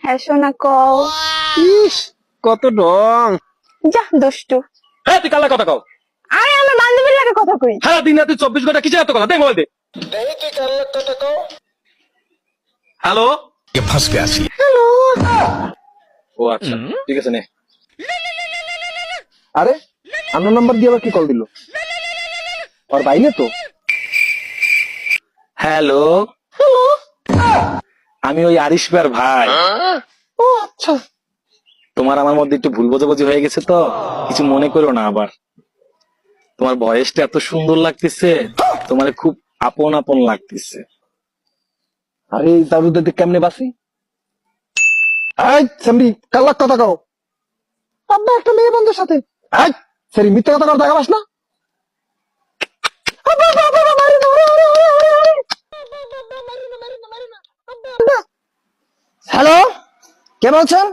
হ্যাঁ সোনা কও। ইস কত ডং। যা দুষ্টু। হ্যাঁ তুই কালা কথা কও। আরে আমার বান্ধবীর লাগে কথা কই। সারা দিন রাতে 24 ঘন্টা কিসের এত কথা? দে মোবাইল দে। হ্যালো। फंस गया सी। হ্যালো। ও আচ্ছা ঠিক আছে নে। আরে আন্ন নাম্বার দিয়ে আবার কি কল দিল? আর বাইরে তো। হ্যালো। আমি ওই আরিশ ভাইয়ের ভাই। ও আচ্ছা। তোমার আমার মধ্যে একটু ভুল বোঝাবুঝি হয়ে গেছে তো, কিছু মনে করো না আবার। তোমার ভয়েসটা এত সুন্দর লাগতেছে, তোমার খুব আপন আপন লাগতেছে। আরে দারুদাতে কেমনে বাসি? আই সামরি কাল্লা কথা কও। আব্বা একটা মেয়ে বন্ধুর সাথে। আই সরি মিথ্যা কথা কর দেখাবাস না। আব্বা আব্বা আব্বা মারি না। হ্যালো কে বলছেন?